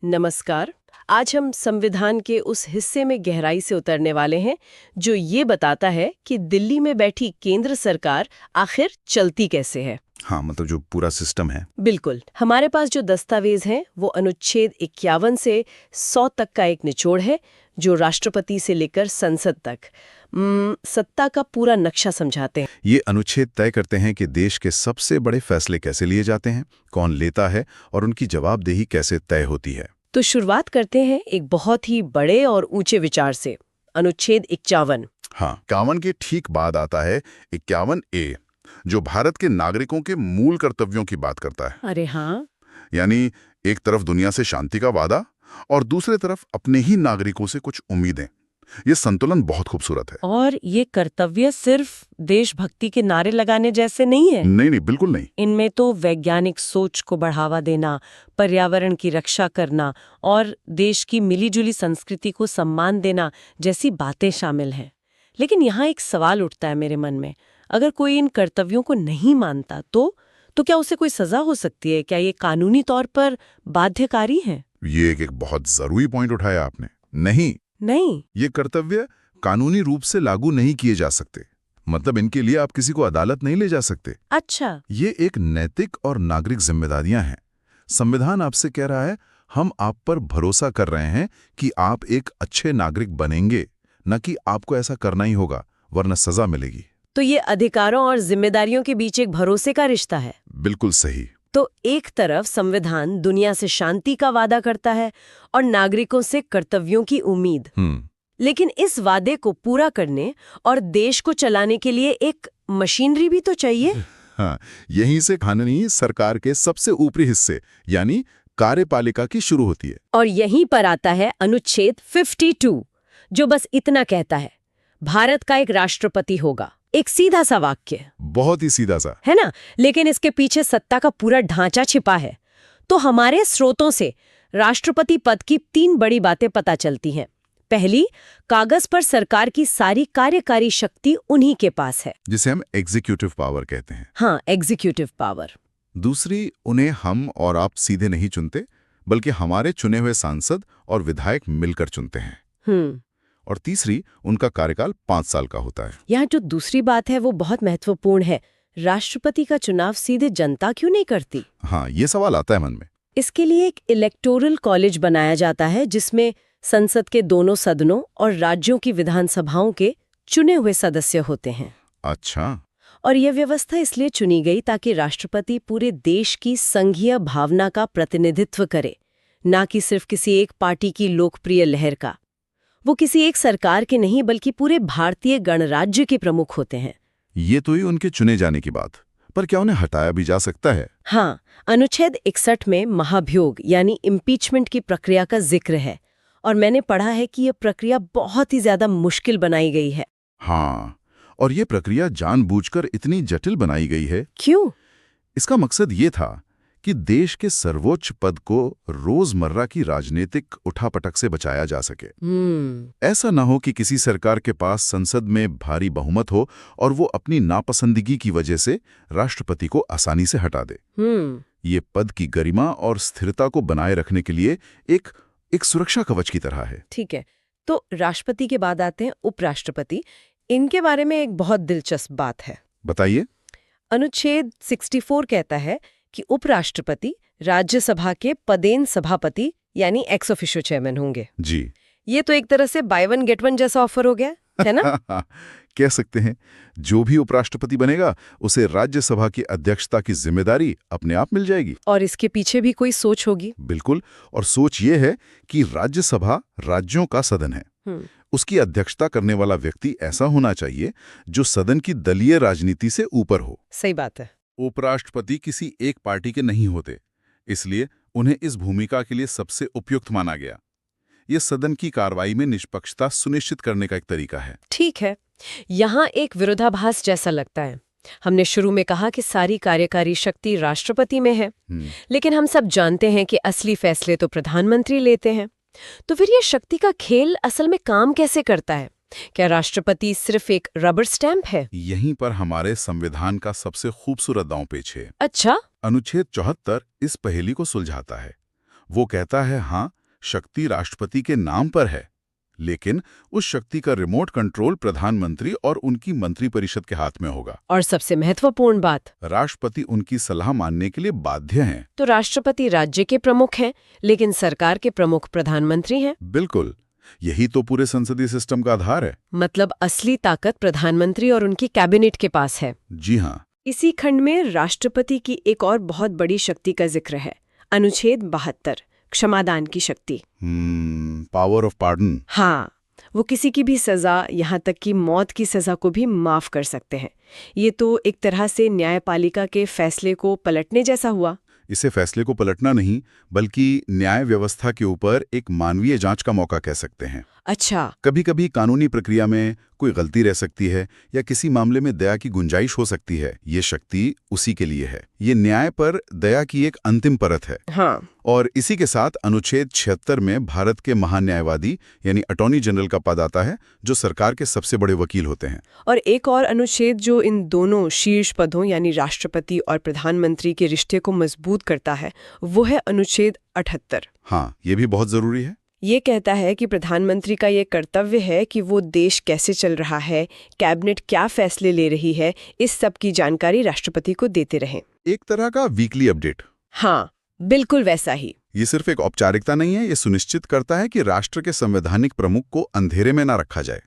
नमस्कार। आज हम संविधान के उस हिस्से में गहराई से उतरने वाले हैं जो ये बताता है कि दिल्ली में बैठी केंद्र सरकार आखिर चलती कैसे है। हाँ, मतलब जो पूरा सिस्टम है। बिल्कुल। हमारे पास जो दस्तावेज हैं वो अनुच्छेद 51 से 100 तक का एक निचोड़ है जो राष्ट्रपति से लेकर संसद तक सत्ता का पूरा नक्शा समझाते हैं। ये अनुच्छेद तय करते हैं कि देश के सबसे बड़े फैसले कैसे लिए जाते हैं, कौन लेता है और उनकी जवाबदेही कैसे तय होती है। तो शुरुआत करते हैं एक बहुत ही बड़े और ऊंचे विचार से, अनुच्छेद 51। हाँ, 51 के ठीक बाद आता है 51A, जो भारत के नागरिकों के मूल कर्तव्यों की बात करता है। अरे हाँ। यानी एक तरफ दुनिया से शांति का वादा और दूसरे तरफ अपने ही नागरिकों से कुछ उम्मीदें। ये संतुलन बहुत खूबसूरत है। और ये कर्तव्य सिर्फ देशभक्ति के नारे लगाने जैसे नहीं है। नहीं, बिल्कुल नहीं। इनमें तो वैज्ञानिक सोच को बढ़ावा देना, पर्यावरण की रक्षा करना और देश की मिलीजुली संस्कृति को सम्मान देना जैसी बातें शामिल हैं। लेकिन यहाँ एक सवाल उठता है मेरे मन में, अगर कोई इन कर्तव्यों को नहीं मानता तो क्या उसे कोई सजा हो सकती है? क्या ये कानूनी तौर पर बाध्यकारी है? ये एक बहुत जरूरी पॉइंट उठाया आपने। नहीं, ये कर्तव्य कानूनी रूप से लागू नहीं किए जा सकते। मतलब इनके लिए आप किसी को अदालत नहीं ले जा सकते। अच्छा। ये एक नैतिक और नागरिक जिम्मेदारियां हैं। संविधान आपसे कह रहा है, हम आप पर भरोसा कर रहे हैं कि आप एक अच्छे नागरिक बनेंगे, न कि आपको ऐसा करना ही होगा वरना सजा मिलेगी। तो ये अधिकारों और जिम्मेदारियों के बीच एक भरोसे का रिश्ता है। बिल्कुल सही। तो एक तरफ संविधान दुनिया से शांति का वादा करता है और नागरिकों से कर्तव्यों की उम्मीद। लेकिन इस वादे को पूरा करने और देश को चलाने के लिए एक मशीनरी भी तो चाहिए। हाँ, यहीं से कानूनी सरकार के सबसे ऊपरी हिस्से यानी कार्यपालिका की शुरू होती है। और यहीं पर आता है अनुच्छेद 52, जो बस इतना कहता है, भारत का एक राष्ट्रपति होगा। एक सीधा सा वाक्य, बहुत ही सीधा सा, है ना? लेकिन इसके पीछे सत्ता का पूरा ढांचा छिपा है। तो हमारे स्रोतों से राष्ट्रपति पद की 3 बड़ी बातें पता चलती हैं। पहली, कागज पर सरकार की सारी कार्यकारी शक्ति उन्हीं के पास है, जिसे हम एग्जीक्यूटिव पावर कहते हैं। हाँ, एग्जीक्यूटिव पावर। दूसरी, उन्हें हम और आप सीधे नहीं चुनते, बल्कि हमारे चुने हुए सांसद और विधायक मिलकर चुनते हैं। और तीसरी, उनका कार्यकाल 5 साल का होता है। यहाँ जो दूसरी बात है वो बहुत महत्वपूर्ण है। राष्ट्रपति का चुनाव सीधे जनता क्यों नहीं करती? हाँ, ये सवाल आता है मन में। इसके लिए एक इलेक्टोरल कॉलेज बनाया जाता है जिसमें संसद के दोनों सदनों और राज्यों की विधानसभाओं के चुने हुए सदस्य होते हैं। अच्छा। और यह व्यवस्था इसलिए चुनी गई ताकि राष्ट्रपति पूरे देश की संघीय भावना का प्रतिनिधित्व करे, ना कि सिर्फ किसी एक पार्टी की लोकप्रिय लहर का। वो किसी एक सरकार के नहीं बल्कि पूरे भारतीय गणराज्य के प्रमुख होते हैं। ये तो ही उनके चुने जाने की बात, पर क्या उन्हें हटाया भी जा सकता है? हाँ, अनुच्छेद 61 में महाभियोग यानी इम्पीचमेंट की प्रक्रिया का जिक्र है और मैंने पढ़ा है कि यह प्रक्रिया बहुत ही ज्यादा मुश्किल बनाई गई है। हाँ, और ये प्रक्रिया जानबूझकर इतनी जटिल बनाई गई है। क्यों? इसका मकसद ये था कि देश के सर्वोच्च पद को रोजमर्रा की राजनीतिक उठापटक से बचाया जा सके। ऐसा न हो कि किसी सरकार के पास संसद में भारी बहुमत हो और वो अपनी नापसंदगी की वजह से राष्ट्रपति को आसानी से हटा दे। ये पद की गरिमा और स्थिरता को बनाए रखने के लिए एक सुरक्षा कवच की तरह है। ठीक है, तो राष्ट्रपति के बाद आते हैं उपराष्ट्रपति। इनके बारे में एक बहुत दिलचस्प बात है। बताइए। अनुच्छेद 64 कहता है कि उपराष्ट्रपति राज्यसभा के पदेन सभापति यानी एक्स ऑफिशियो चेयरमैन होंगे। जी। ये तो एक तरह से बाय वन गेट वन जैसा ऑफर हो गया है ना? कह सकते हैं, जो भी उपराष्ट्रपति बनेगा उसे राज्यसभा की अध्यक्षता की जिम्मेदारी अपने आप मिल जाएगी। और इसके पीछे भी कोई सोच होगी। बिल्कुल, और सोच ये है कि राज्यसभा राज्यों का सदन है। उसकी अध्यक्षता करने वाला व्यक्ति ऐसा होना चाहिए जो सदन की दलीय राजनीति से ऊपर हो। सही बात है। उपराष्ट्रपति किसी एक पार्टी के नहीं होते, इसलिए उन्हें इस भूमिका के लिए सबसे उपयुक्त माना गया। यह सदन की कार्रवाई में निष्पक्षता सुनिश्चित करने का एक तरीका है। ठीक है, यहाँ एक विरोधाभास जैसा लगता है। हमने शुरू में कहा कि सारी कार्यकारी शक्ति राष्ट्रपति में है, लेकिन हम सब जानते हैं कि असली फैसले तो प्रधानमंत्री लेते हैं। तो फिर ये शक्ति का खेल असल में काम कैसे करता है? क्या राष्ट्रपति सिर्फ एक रबर स्टैंप है? यहीं पर हमारे संविधान का सबसे खूबसूरत दांवपेच है। अच्छा। अनुच्छेद 74 इस पहेली को सुलझाता है। वो कहता है, हाँ, शक्ति राष्ट्रपति के नाम पर है, लेकिन उस शक्ति का रिमोट कंट्रोल प्रधानमंत्री और उनकी मंत्रिपरिषद के हाथ में होगा। और सबसे महत्वपूर्ण बात, राष्ट्रपति उनकी सलाह मानने के लिए बाध्य हैं। तो राष्ट्रपति राज्य के प्रमुख हैं, लेकिन सरकार के प्रमुख प्रधानमंत्री हैं। बिल्कुल, यही तो पूरे संसदीय सिस्टम का आधार है। मतलब असली ताकत प्रधानमंत्री और उनकी कैबिनेट के पास है। जी हाँ। इसी खंड में राष्ट्रपति की एक और बहुत बड़ी शक्ति का जिक्र है, अनुच्छेद 72, क्षमादान की शक्ति। Power of pardon. हाँ, वो किसी की भी सजा, यहाँ तक कि मौत की सजा को भी माफ कर सकते हैं। ये तो एक तरह से न्यायपालिका के फैसले को पलटने जैसा हुआ। इसे फैसले को पलटना नहीं, बल्कि न्याय व्यवस्था के ऊपर एक मानवीय जांच का मौका कह सकते हैं। अच्छा। कभी कभी कानूनी प्रक्रिया में कोई गलती रह सकती है या किसी मामले में दया की गुंजाइश हो सकती है। ये शक्ति उसी के लिए है। ये न्याय पर दया की एक अंतिम परत है। हाँ। और इसी के साथ अनुच्छेद 76 में भारत के महान्यायवादी यानी अटॉर्नी जनरल का पद आता है, जो सरकार के सबसे बड़े वकील होते हैं। और एक और अनुच्छेद जो इन दोनों शीर्ष पदों यानी राष्ट्रपति और प्रधानमंत्री के रिश्ते को मजबूत करता है, वो है अनुच्छेद 78। हाँ, ये भी बहुत जरूरी है। ये कहता है कि प्रधानमंत्री का ये कर्तव्य है कि वो देश कैसे चल रहा है, कैबिनेट क्या फैसले ले रही है, इस सब की जानकारी राष्ट्रपति को देते रहें। एक तरह का वीकली अपडेट। हाँ, बिल्कुल वैसा ही। ये सिर्फ एक औपचारिकता नहीं है, ये सुनिश्चित करता है कि राष्ट्र के संवैधानिक प्रमुख को अंधेरे में न रखा जाए।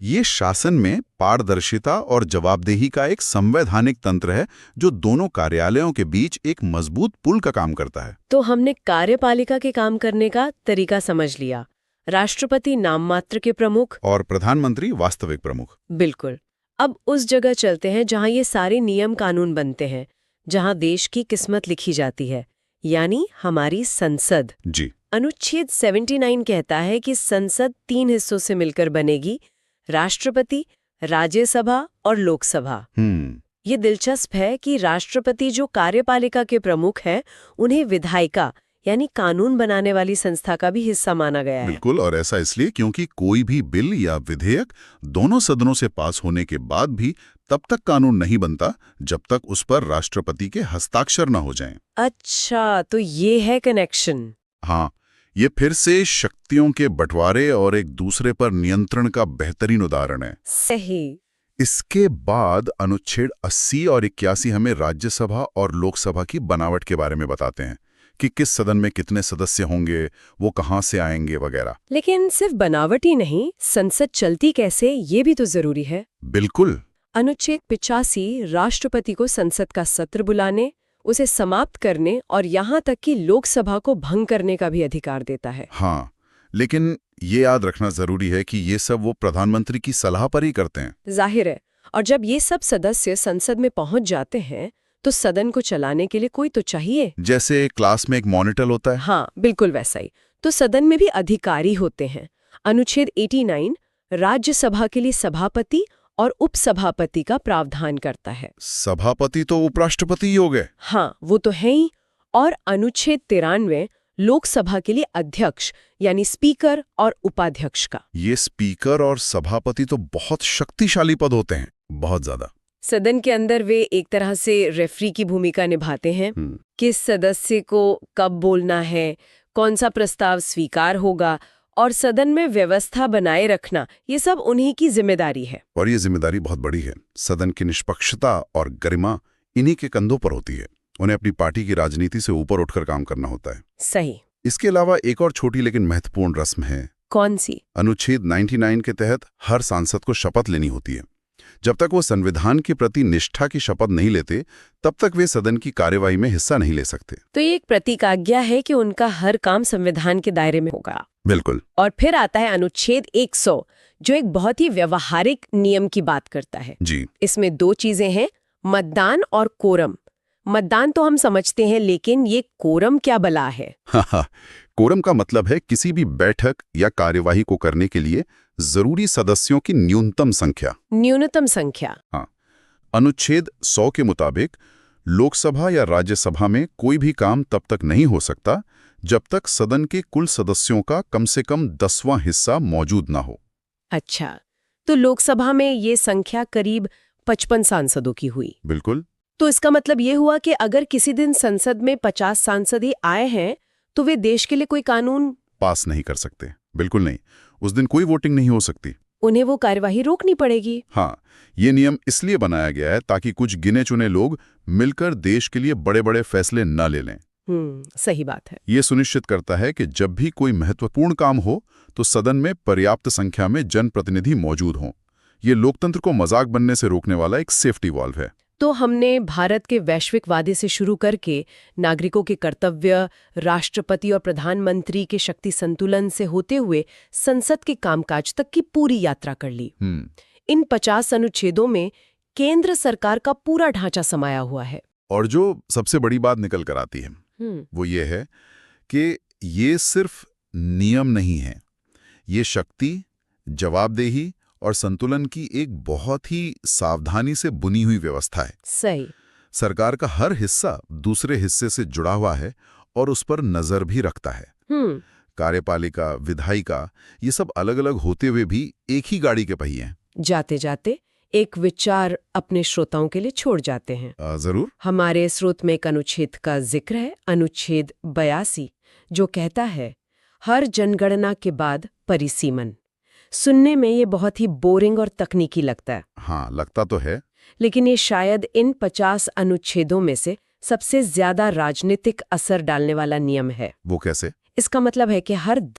ये शासन में पारदर्शिता और जवाबदेही का एक संवैधानिक तंत्र है, जो दोनों कार्यालयों के बीच एक मजबूत पुल का काम करता है। तो हमने कार्यपालिका के काम करने का तरीका समझ लिया। राष्ट्रपति नाम मात्र के प्रमुख और प्रधानमंत्री वास्तविक प्रमुख। बिल्कुल। अब उस जगह चलते हैं जहां ये सारे नियम कानून बनते हैं, जहां देश की किस्मत लिखी जाती है, यानी हमारी संसद। जी। अनुच्छेद 79 कहता है कि संसद 3 हिस्सों से मिलकर बनेगी, राष्ट्रपति, राज्यसभा और लोकसभा। ये दिलचस्प है कि राष्ट्रपति जो कार्यपालिका के प्रमुख हैं, उन्हें विधायिका यानी कानून बनाने वाली संस्था का भी हिस्सा माना गया है। बिल्कुल, और ऐसा इसलिए क्योंकि कोई भी बिल या विधेयक दोनों सदनों से पास होने के बाद भी तब तक कानून नहीं बनता जब तक उस पर राष्ट्रपति के हस्ताक्षर न हो जाएं। अच्छा, तो ये है कनेक्शन। हाँ, ये फिर से शक्तियों के बंटवारे और एक दूसरे पर नियंत्रण का बेहतरीन उदाहरण है। सही। इसके बाद अनुच्छेद 80 और 81 हमें राज्यसभा और लोकसभा की बनावट के बारे में बताते हैं कि किस सदन में कितने सदस्य होंगे, वो कहाँ से आएंगे वगैरह। लेकिन सिर्फ बनावट ही नहीं, संसद चलती कैसे, ये भी तो जरूरी है। बिल्कुल। अनुच्छेद 85 राष्ट्रपति को संसद का सत्र बुलाने, उसे समाप्त करने और यहाँ तक कि लोकसभा को भंग करने का भी अधिकार देता है। हाँ, लेकिन ये याद रखना जरूरी है कि ये सब वो प्रधानमंत्री की सलाह पर ही करते हैं। जाहिर है। और जब ये सब सदस्य संसद में पहुंच जाते हैं, तो सदन को चलाने के लिए कोई तो चाहिए। जैसे क्लास में एक मॉनिटर होता है। हाँ, बिल्कुल वैसा ही। तो सदन में भी अधिकारी होते हैं। अनुच्छेद 89 राज्यसभा के लिए सभापति और उपसभापति का प्रावधान करता है। सभापति तो उपराष्ट्रपति ही हो गए। हाँ, वो तो है ही। और अनुच्छेद 93 लोकसभा के लिए अध्यक्ष यानी स्पीकर और उपाध्यक्ष का। ये स्पीकर और सभापति तो बहुत शक्तिशाली पद होते हैं, बहुत ज्यादा। सदन के अंदर वे एक तरह से रेफरी की भूमिका निभाते हैं। किस सदस्य को कब बोलना है, कौन सा प्रस्ताव स्वीकार होगा और सदन में व्यवस्था बनाए रखना, ये सब उन्हीं की जिम्मेदारी है। और ये जिम्मेदारी बहुत बड़ी है। सदन की निष्पक्षता और गरिमा इन्हीं के कंधों पर होती है। उन्हें अपनी पार्टी की राजनीति से ऊपर उठकर काम करना होता है। सही। इसके अलावा एक और छोटी लेकिन महत्वपूर्ण रस्म है। कौन सी? अनुच्छेद 99 के तहत हर सांसद को शपथ लेनी होती है। जब तक वो संविधान के प्रति निष्ठा की शपथ नहीं लेते, तब तक वे सदन की कार्यवाही में हिस्सा नहीं ले सकते। तो ये एक प्रतिज्ञा है कि उनका हर काम संविधान के दायरे में होगा। बिल्कुल। और फिर आता है अनुच्छेद 100, जो एक बहुत ही व्यवहारिक नियम की बात करता है। जी। इसमें 2 चीजें हैं, मतदान और कोरम। मतदान तो हम समझते हैं, लेकिन ये कोरम क्या बला है? कोरम का मतलब है किसी भी बैठक या कार्यवाही को करने के लिए जरूरी सदस्यों की न्यूनतम संख्या। न्यूनतम संख्या। हाँ। अनुच्छेद 100 के मुताबिक लोकसभा या राज्यसभा में कोई भी काम तब तक नहीं हो सकता जब तक सदन के कुल सदस्यों का कम से कम 10वां हिस्सा मौजूद ना हो। अच्छा, तो लोकसभा में ये संख्या करीब 55 सांसदों की हुई। बिल्कुल। तो इसका मतलब ये हुआ कि अगर किसी दिन संसद में 50 सांसद ही आए हैं, तो वे देश के लिए कोई कानून पास नहीं कर सकते। बिल्कुल नहीं। उस दिन कोई वोटिंग नहीं हो सकती। उन्हें वो कार्यवाही रोकनी पड़ेगी। हाँ, ये नियम इसलिए बनाया गया है ताकि कुछ गिने चुने लोग मिलकर देश के लिए बड़े बड़े फैसले न ले लें। सही बात है। ये सुनिश्चित करता है कि जब भी कोई महत्वपूर्ण काम हो तो सदन में पर्याप्त संख्या में जनप्रतिनिधि मौजूद हों। ये लोकतंत्र को मजाक बनने से रोकने वाला एक सेफ्टी वॉल्व है। तो हमने भारत के वैश्विक वादे से शुरू करके नागरिकों के कर्तव्य, राष्ट्रपति और प्रधानमंत्री के शक्ति संतुलन से होते हुए संसद के कामकाज तक की पूरी यात्रा कर ली। इन 50 अनुच्छेदों में केंद्र सरकार का पूरा ढांचा समाया हुआ है। और जो सबसे बड़ी बात निकल कर आती है वो ये है कि ये सिर्फ नियम नहीं है, ये शक्ति, जवाबदेही और संतुलन की एक बहुत ही सावधानी से बुनी हुई व्यवस्था है। सही। सरकार का हर हिस्सा दूसरे हिस्से से जुड़ा हुआ है और उस पर नजर भी रखता है। कार्यपालिका, विधायिका, ये सब अलग अलग होते हुए भी एक ही गाड़ी के पहिए हैं। जाते जाते एक विचार अपने श्रोताओं के लिए छोड़ जाते हैं। जरूर। हमारे स्रोत में एक अनुच्छेद का जिक्र है, अनुच्छेद 82, जो कहता है हर जनगणना के बाद परिसीमन। सुनने में ये बहुत ही बोरिंग और तकनीकी लगता है। हाँ, लगता तो है। लेकिन ये शायद इन 50 अनुच्छेदों में से सबसे ज्यादा राजनीतिक असर डालने वाला नियम है। वो कैसे? इसका मतलब है कि हर